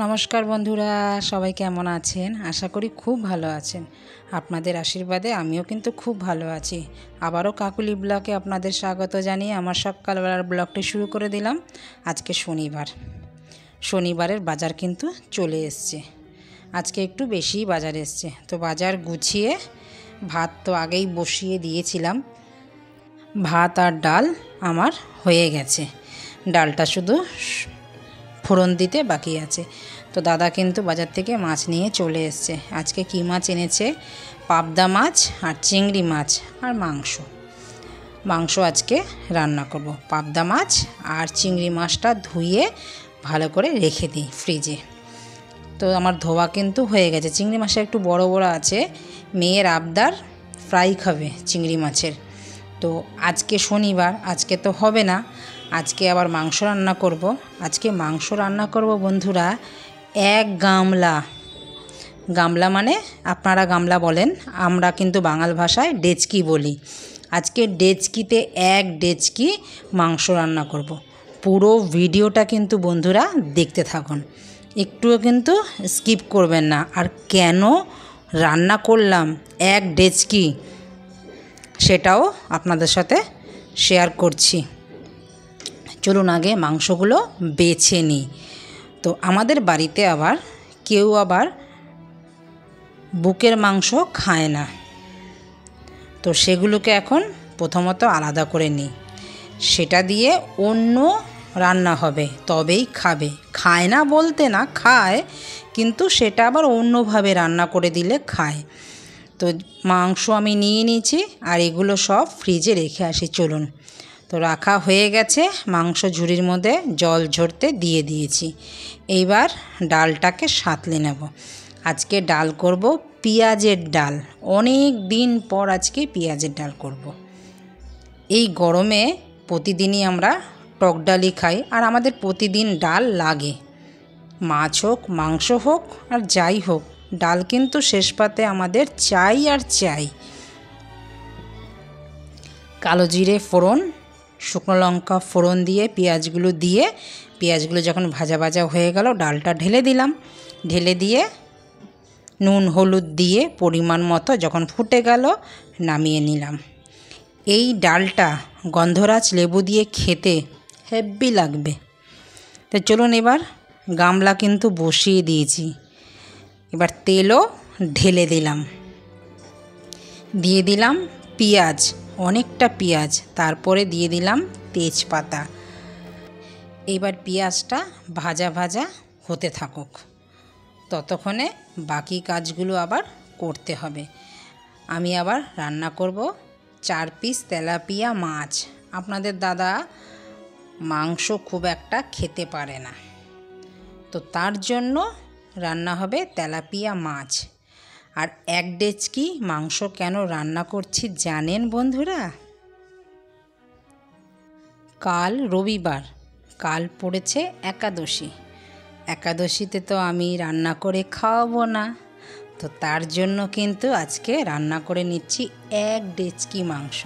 নমস্কার বন্ধুরা, সবাই কেমন আছেন? আশা করি খুব ভালো আছেন। আপনাদের আশীর্বাদে আমিও কিন্তু খুব ভালো আছি। আবারও কাকুলি ব্লগে আপনাদের স্বাগত জানিয়ে আমার সকালবেলার ব্লগটি শুরু করে দিলাম। আজকে শনিবারের বাজার কিন্তু চলে এসছে। আজকে একটু বেশিই বাজার এসছে, তো বাজার গুছিয়ে ভাত তো আগেই বসিয়ে দিয়েছিলাম। ভাত আর ডাল আমার হয়ে গেছে, ডালটা শুধু ফোড়ন দিতে বাকি আছে। তো দাদা কিন্তু বাজার থেকে মাছ নিয়ে চলে এসছে। আজকে কী মাছ এনেছে? পাবদা মাছ আর চিংড়ি মাছ আর মাংস আজকে রান্না করব। পাবদা মাছ আর চিংড়ি মাছটা ধুয়ে ভালো করে রেখে দিই ফ্রিজে। তো আমার ধোয়া কিন্তু হয়ে গেছে। চিংড়ি মাছটা একটু বড় বড় আছে, মেয়ের আবদার ফ্রাই খাবে চিংড়ি মাছের। তো আজকে শনিবার, আজকে তো হবে না, আজকে আবার মাংস রান্না করব। আজকে মাংস রান্না করব বন্ধুরা, এক গামলা মানে আপনারা গামলা বলেন, আমরা কিন্তু বাঙাল ভাষায় ডেচকি বলি। আজকে ডেচকিতে এক ডেচকি মাংস রান্না করব। পুরো ভিডিওটা কিন্তু বন্ধুরা দেখতে থাকুন, একটুও কিন্তু স্কিপ করবেন না। আর কেন রান্না করলাম এক ডেচকি, সেটাও আপনাদের সাথে শেয়ার করছি। চলুন আগে মাংসগুলো বেছে নিই। তো আমাদের বাড়িতে আবার কেউ বুকের মাংস খায় না, তো সেগুলোকে এখন প্রথমত আলাদা করে নিই। সেটা দিয়ে অন্য রান্না হবে, তবেই খাবে। খায় না বলতে না, খায়, কিন্তু সেটা আবার অন্যভাবে রান্না করে দিলে খায়। তো মাংস আমি নিয়ে নিয়েছি, আর এগুলো সব ফ্রিজে রেখে আসি। চলুন, তো রাখা হয়ে গেছে। মাংস ঝুড়ির মধ্যে জল ঝরতে দিয়ে দিয়েছি। এইবার ডালটাকে সাঁতলে নেব। আজকে ডাল করব পেঁয়াজের ডাল। অনেক দিন পর আজকে পেঁয়াজের ডাল করব। এই গরমে প্রতিদিনই আমরা টক ডালই খাই, আর আমাদের প্রতিদিন ডাল লাগে। মাছ হোক, মাংস হোক, আর যাই হোক, ডাল কিন্তু শেষ পাতে আমাদের চাই আর চাই। কালো জিরে ফোড়ন, শুকনো লঙ্কা ফোড়ন দিয়ে পেঁয়াজগুলো যখন ভাজা ভাজা হয়ে গেল, ডালটা ঢেলে দিলাম। ঢেলে দিয়ে নুন হলুদ দিয়ে পরিমাণ মতো যখন ফুটে গেল, নামিয়ে নিলাম। এই ডালটা গন্ধরাজ লেবু দিয়ে খেতে হেব্বি লাগবে। তো চলুন, এবার গামলা কিন্তু বসিয়ে দিয়েছি। এবার তেলও ঢেলে দিলাম। দিয়ে দিলাম পেঁয়াজ, অনেকটা পেঁয়াজ, তারপরে দিয়ে দিলাম তেজপাতা। এবার পেঁয়াজটা ভাজা ভাজা হতে থাকুক, ততক্ষণে বাকি কাজগুলো আবার করতে হবে। আমি আবার রান্না করব 4 পিস তেলাপিয়া মাছ। আপনাদের দাদা মাংস খুব একটা খেতে পারে না, তো তার জন্য রান্না হবে তেলাপিয়া মাছ। আর এক ডেচকি মাংস কেন রান্না করছি জানেন বন্ধুরা? কাল রবিবার, কাল পড়েছে একাদশী। একাদশীতে তো আমি রান্না করে খাওয়াবো না, তো তার জন্য কিন্তু আজকে রান্না করে নিচ্ছি এক ডেচকি মাংস।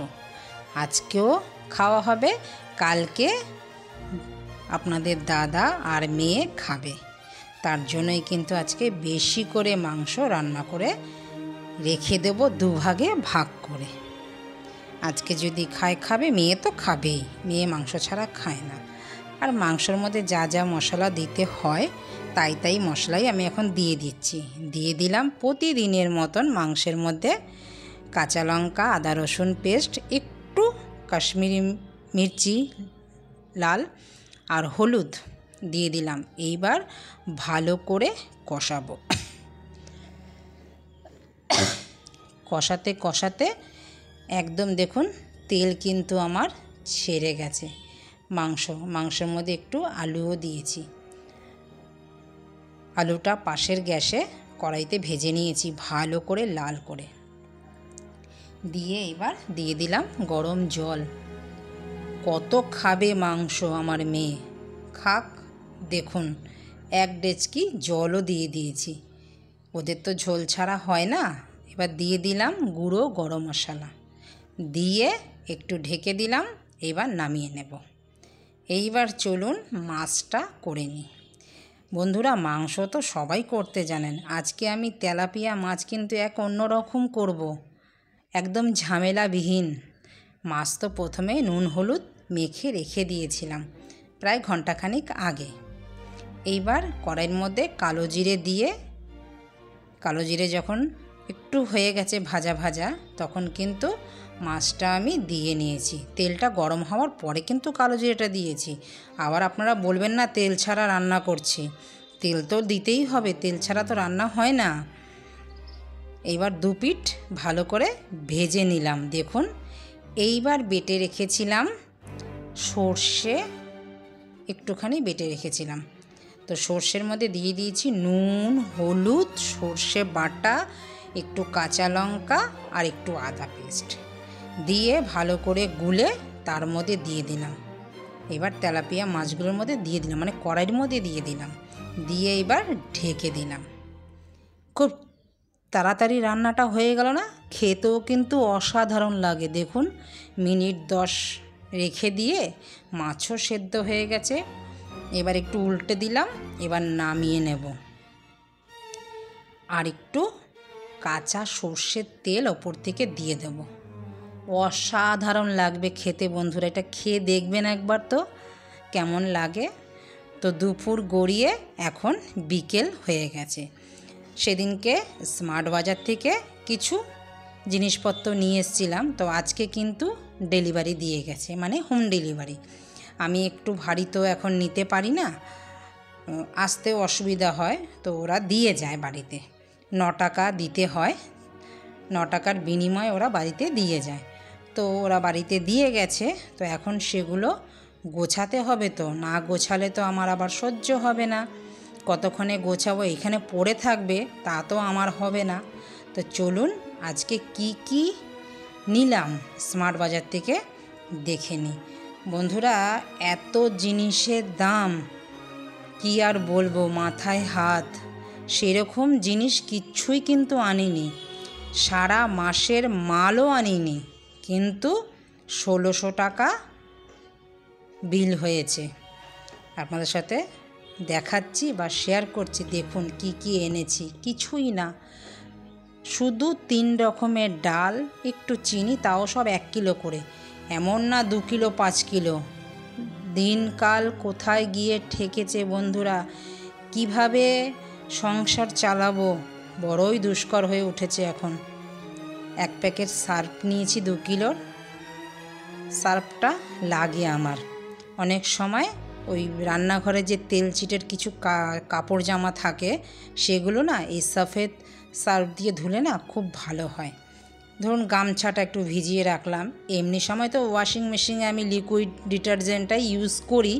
আজকেও খাওয়া হবে, কালকে আপনাদের দাদা আর মেয়ে খাবে। তার জন্যই কিন্তু আজকে বেশি করে মাংস রান্না করে রেখে দেব, দুভাগে ভাগ করে। আজকে যদি খাবে, মেয়ে তো খাবেই, মেয়ে মাংস ছাড়া খায় না। আর মাংসের মধ্যে যা যা মশলা দিতে হয় তাই মশলাই আমি এখন দিয়ে দিচ্ছি। দিয়ে দিলাম প্রতিদিনের মতন মাংসের মধ্যে কাঁচা লঙ্কা, আদা রসুন পেস্ট, একটু কাশ্মীরি মির্চি লাল, আর হলুদ দিয়ে দিলাম। এইবার ভালো করে কষাবো। কষাতে কষাতে একদম দেখুন তেল কিন্তু আমার ছেড়ে গেছে। মাংসের মধ্যে একটু আলুও দিয়েছি। আলুটা পাশের গ্যাসে কড়াইতে ভেজে নিয়েছি ভালো করে, লাল করে। দিয়ে এবার দিয়ে দিলাম গরম জল। কত খাবে মাংস আমার মেয়ে, খাক। দেখুন, এক ডেচকি জলও দিয়ে দিয়েছি, ওদের তো ঝোল ছাড়া হয় না। এবার দিয়ে দিলাম গুঁড়ো গরম মশলা, দিয়ে একটু ঢেকে দিলাম। এবার নামিয়ে নেব। এইবার চলুন মাছটা করে নিই। বন্ধুরা, মাংস তো সবাই করতে জানেন, আজকে আমি তেলাপিয়া মাছ কিন্তু এক অন্যরকম করব, একদম ঝামেলাবিহীন। মাছ তো প্রথমে নুন হলুদ মেখে রেখে দিয়েছিলাম প্রায় ঘন্টাখানিক আগে। এইবার কড়াইয়ের মধ্যে কালো জিরে দিয়ে, কালো জিরে যখন একটু হয়ে গেছে ভাজা ভাজা, তখন কিন্তু মাছটা আমি দিয়ে নিয়েছি। তেলটা গরম হওয়ার পরে কিন্তু কালো জিরেটা দিয়েছি। আবার আপনারা বলবেন না তেল ছাড়া রান্না করছি, তেল তো দিতেই হবে, তেল ছাড়া তো রান্না হয় না। এইবার দু পিঠ ভালো করে ভেজে নিলাম। দেখুন, এইবার বেটে রেখেছিলাম সর্ষে, একটুখানি বেটে রেখেছিলাম, তো সর্ষের মধ্যে দিয়ে দিয়েছি নুন হলুদ, সর্ষে বাটা, একটু কাঁচা লঙ্কা আর একটু আদা পেস্ট দিয়ে ভালো করে গুলে তার মধ্যে দিয়ে দিলাম। এবার তেলাপিয়া মাছগুলোর মধ্যে দিয়ে দিলাম, মানে কড়াইয়ের মধ্যে দিয়ে দিলাম, দিয়ে এবার ঢেকে দিলাম। খুব তাড়াতাড়ি রান্নাটা হয়ে গেল না? খেতেও কিন্তু অসাধারণ লাগে। দেখুন, মিনিট 10 রেখে দিয়ে মাছও সেদ্ধ হয়ে গেছে। এবার একটু উল্টে দিলাম, এবার নামিয়ে নেব। আর একটু কাঁচা সর্ষের তেল ওপর থেকে দিয়ে দেব। অসাধারণ লাগবে খেতে বন্ধুরা, এটা খেয়ে দেখবেন একবার তো কেমন লাগে। তো দুপুর গড়িয়ে এখন বিকেল হয়ে গেছে। সেদিনকে স্মার্ট বাজার থেকে কিছু জিনিসপত্র নিয়ে এসেছিলাম, তো আজকে কিন্তু ডেলিভারি দিয়ে গেছে, মানে হোম ডেলিভারি। আমি একটু ভারী তো এখন নিতে পারি না, আসতেও অসুবিধা হয়, তো ওরা দিয়ে যায় বাড়িতে। 9 টাকা দিতে হয়, 9 টাকার বিনিময়ে ওরা বাড়িতে দিয়ে যায়। তো ওরা বাড়িতে দিয়ে গেছে, তো এখন সেগুলো গোছাতে হবে। তো না গোছালে তো আমার আবার সহ্য হবে না, কতক্ষণে গোছাবো, এখানে পড়ে থাকবে তা তো আমার হবে না। তো চলুন আজকে কি কি নিলাম স্মার্ট বাজার থেকে দেখে নিই। বন্ধুরা, এত জিনিসের দাম কি আর বলবো, মাথায় হাত। সেরকম জিনিস কিচ্ছুই কিন্তু আনিনি, সারা মাসের মালও আনিনি, কিন্তু 1600 টাকা বিল হয়েছে। আপনাদের সাথে দেখাচ্ছি বা শেয়ার করছি, দেখুন কি কি এনেছি। কিছুই না, শুধু 3 রকমের ডাল, একটু চিনি, তাও সব 1 কিলো করে। এমন না 2 কিলো 5 কিলো। দিনকাল কোথায় গিয়ে ঠেকেছে বন্ধুরা, কিভাবে সংসার চালাবো বড়ই দুষ্কর হয়ে উঠেছে এখন। 1 প্যাকেট সার্ফ নিয়েছি 2 কিলোর। সার্ফটা লাগে আমার অনেক সময়, ওই রান্নাঘরে যে তেল চিটের কিছু কাপড় জামা থাকে, সেগুলো না এই সফেদ সার্ফ দিয়ে ধুলে না খুব ভালো হয়। ধরুন গামছাটা একটু ভিজিয়ে রাখলাম, এমনি সময় তো ওয়াশিং মেশিনে আমি লিকুইড ডিটারজেন্টটাই ইউজ করি,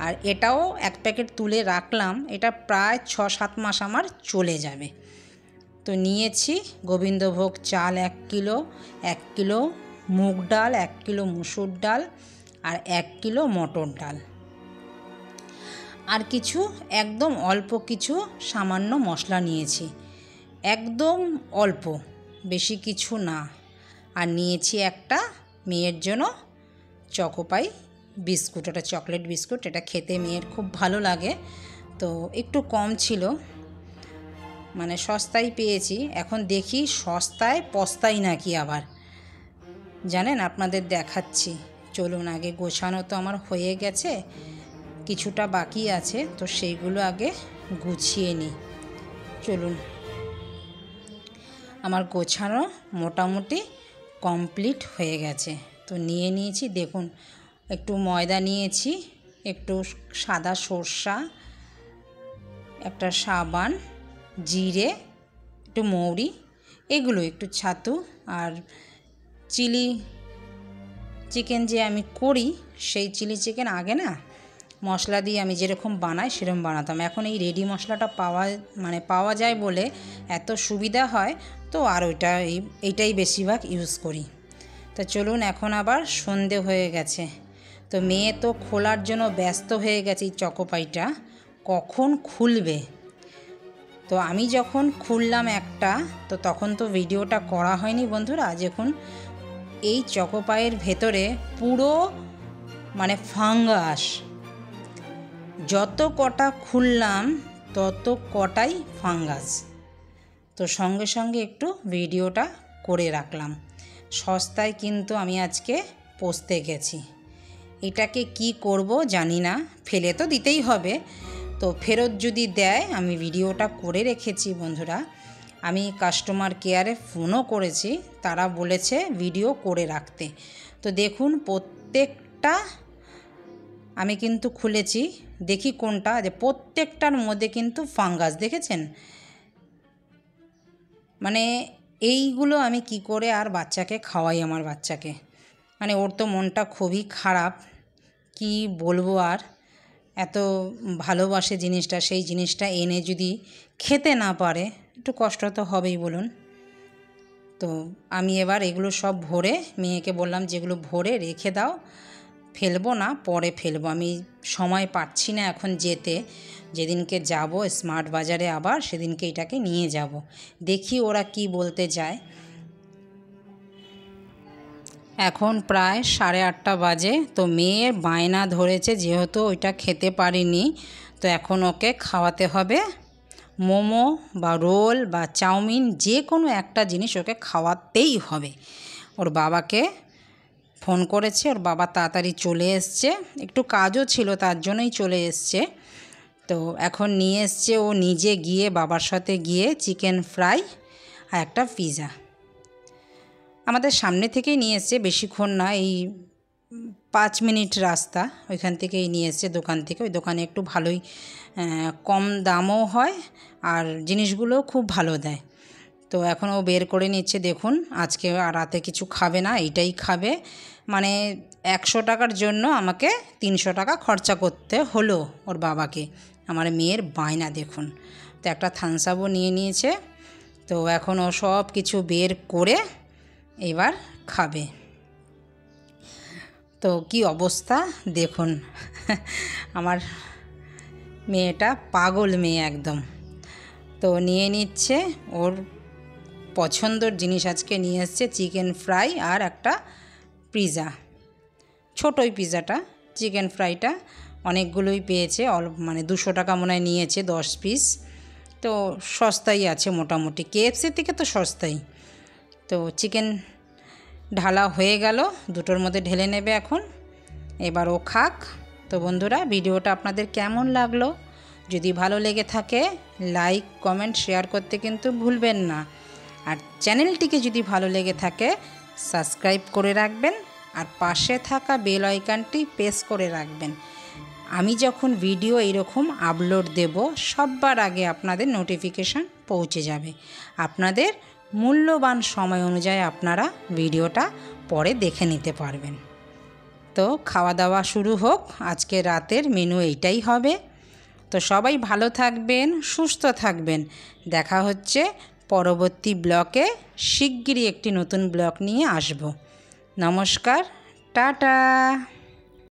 আর এটাও 1 প্যাকেট তুলে রাখলাম, এটা প্রায় 6-7 মাস আমার চলে যাবে। তো নিয়েছি গোবিন্দভোগ চাল 1 কিলো, 1 কিলো মুগ ডাল, 1 কিলো মুসুর ডাল, আর 1 কিলো মটর ডাল, আর কিছু একদম অল্প কিছু সামান্য মশলা নিয়েছি, একদম অল্প, বেশি কিছু না। আর নিয়েছি একটা মেয়ের জন্য চকোপাই বিস্কুট, ওটা চকলেট বিস্কুট, এটা খেতে মেয়ের খুব ভালো লাগে, তো একটু কম ছিল, মানে সস্তায় পেয়েছি। এখন দেখি সস্তায় পস্তাই নাকি আবার, জানেন, আপনাদের দেখাচ্ছি। চলুন, আগে গোছানো তো আমার হয়ে গেছে, কিছুটা বাকি আছে, তো সেইগুলো আগে গুছিয়ে নিই। চলুন, আমার গোছানো মোটামুটি কমপ্লিট হয়ে গেছে। তো নিয়ে নিয়েছি, দেখুন, একটু ময়দা নিয়েছি, একটু সাদা সর্ষা, একটা সাবান, জিরে, একটু মৌরি, এগুলো একটু ছাতু, আর চিলি চিকেন যে আমি করি, সেই চিলি চিকেন আগে না মশলা দিয়ে আমি যেরকম বানাই সেরকম বানাতাম। এখন এই রেডি মশলাটা পাওয়া যায় বলে এত সুবিধা হয়, তো আর এইটাই বেশিরভাগ ইউজ করি। তো চলুন, এখন আবার সন্ধে হয়ে গেছে, তো মেয়ে তো খোলার জন্য ব্যস্ত হয়ে গেছে এই চকোপাইটা, কখন খুলবে। তো আমি যখন খুললাম একটা, তো তখন তো ভিডিওটা করা হয়নি বন্ধুরা। যখন এই চকোপাইয়ের ভেতরে পুরো মানে ফাঙ্গাস, যত কটা খুললাম তত কটাই ফাঙ্গাস। তো সঙ্গে সঙ্গে একটু ভিডিওটা করে রাখলাম। সস্তায় কিন্তু আমি আজকে পোস্তে গেছি। এটাকে কি করব জানি না, ফেলে তো দিতেই হবে। তো ফেরত যদি দেয়, আমি ভিডিওটা করে রেখেছি বন্ধুরা। আমি কাস্টমার কেয়ারে ফোনও করেছি, তারা বলেছে ভিডিও করে রাখতে। তো দেখুন প্রত্যেকটা আমি কিন্তু খুলেছি, দেখি কোনটা, যে প্রত্যেকটার মধ্যে কিন্তু ফাঙ্গাস, দেখেছেন? মানে এইগুলো আমি কি করে আর বাচ্চাকে খাওয়াই, আমার বাচ্চাকে, মানে ওর তো মনটা খুবই খারাপ, কি বলবো আর। এত ভালোবাসে জিনিসটা, সেই জিনিসটা এনে যদি খেতে না পারে একটু কষ্ট তো হবেই বলুন। তো আমি এবার এগুলো সব ভরে মেয়েকে বললাম যেগুলো ভরে রেখে দাও, ফেলবো না, পরে ফেলবো, আমি সময় পাচ্ছি না এখন যেতে। যেদিনকে যাব স্মার্ট বাজারে আবার, সেদিনকে এটাকে নিয়ে যাব, দেখি ওরা কি বলতে যায়। এখন প্রায় 8:30 বাজে। তো মেয়ের বায়না ধরেছে, যেহেতু ওইটা খেতে পারিনি, তো এখন ওকে খাওয়াতে হবে মোমো বা রোল বা চাউমিন, যে কোনো একটা জিনিস ওকে খাওয়াতেই হবে। ওর বাবাকে ফোন করেছে, ওর বাবা তাড়াতাড়ি চলে এসছে, একটু কাজও ছিল তার জন্যই চলে এসছে। তো এখন নিয়ে এসছে ও নিজে গিয়ে, বাবার সাথে গিয়ে চিকেন ফ্রাই আর একটা পিৎজা আমাদের সামনে থেকেই নিয়ে এসছে, বেশিক্ষণ না, এই 5 মিনিট রাস্তা ওইখান থেকেই নিয়ে এসছে দোকান থেকে। ওই দোকানে একটু ভালোই কম দামও হয় আর জিনিসগুলোও খুব ভালো দেয়। তো এখন ও বের করে নিচ্ছে, দেখুন আজকে আর রাতে কিছু খাবে না, এইটাই খাবে। মানে 100 টাকার জন্য আমাকে 300 টাকা খরচা করতে হলো ওর বাবাকে। আমার মেয়ের বায়না দেখুন। তো একটা থামস আপও নিয়ে নিয়েছে। তো এখন ও সব কিছু বের করে এবার খাবে। তো কি অবস্থা দেখুন, আমার মেয়েটা পাগল মেয়ে একদম। তো নিয়ে নিচ্ছে, ওর পছন্দর জিনিস আজকে নিয়ে এসছে চিকেন ফ্রাই আর একটা পিৎজা, ছোটোই পিৎজাটা, চিকেন ফ্রাইটা অনেকগুলোই পেয়েছে, মানে 200 টাকা মনে হয় নিয়েছে 10 পিস। তো সস্তাই আছে মোটামুটি, KFC থেকে তো সস্তাই। তো চিকেন ঢালা হয়ে গেল, দুটোর মধ্যে ঢেলে নেবে এখন, এবার ও খাক। তো বন্ধুরা, ভিডিওটা আপনাদের কেমন লাগলো? যদি ভালো লেগে থাকে লাইক কমেন্ট শেয়ার করতে কিন্তু ভুলবেন না। আর চ্যানেলটিকে যদি ভালো লেগে থাকে সাবস্ক্রাইব করে রাখবেন আর পাশে থাকা বেল আইকনটি প্রেস করে রাখবেন। আমি যখন ভিডিও এরকম আপলোড দেব সবার আগে আপনাদের নোটিফিকেশান পৌঁছে যাবে। আপনাদের মূল্যবান সময় অনুযায়ী আপনারা ভিডিওটা পরে দেখে নিতে পারবেন। তো খাওয়া দাওয়া শুরু হোক, আজকে রাতের মেনু এইটাই হবে। তো সবাই ভালো থাকবেন, সুস্থ থাকবেন। দেখা হচ্ছে পরবর্তী ব্লকে, শিগগিরই একটি নতুন ব্লগ নিয়ে আসব। নমস্কার, টাটা।